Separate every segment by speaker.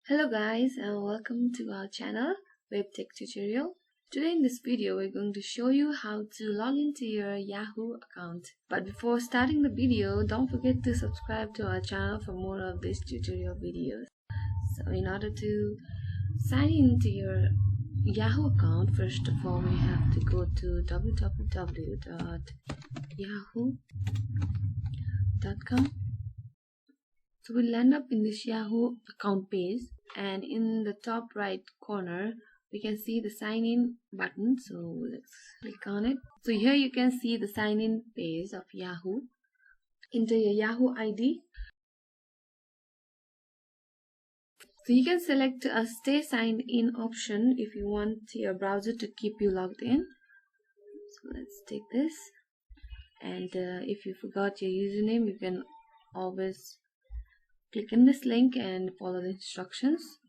Speaker 1: Hello guys and welcome to our channel Web Tech Tutorial. Today in this video we're going to show you how to log into your Yahoo account. But before starting the video, don't forget to subscribe to our channel for more of these tutorial videos. So in order to sign into your Yahoo account, first of all we have to go to www.yahoo.com. So we'll end up in this Yahoo account page, and in the top right corner we can see the sign in button. So let's click on it. So here you can see the sign in page of Yahoo. Enter your Yahoo ID. So you can select a stay signed in option if you want your browser to keep you logged in. So let's take this, and if you forgot your username, you can always click in this link and follow the instructions.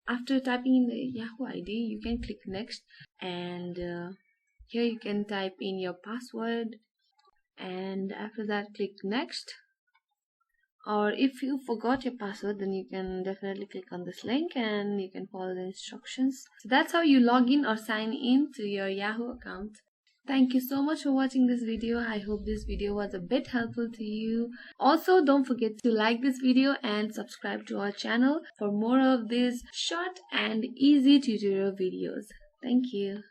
Speaker 1: After typing in the Yahoo ID, you can click next, and here you can type in your password, and after that click next. Or if you forgot your password, then you can definitely click on this link and you can follow the instructions. So that's how you log in or sign in to your Yahoo account. Thank you so much for watching this video. I hope this video was a bit helpful to you. Also, don't forget to like this video and subscribe to our channel for more of these short and easy tutorial videos. Thank you.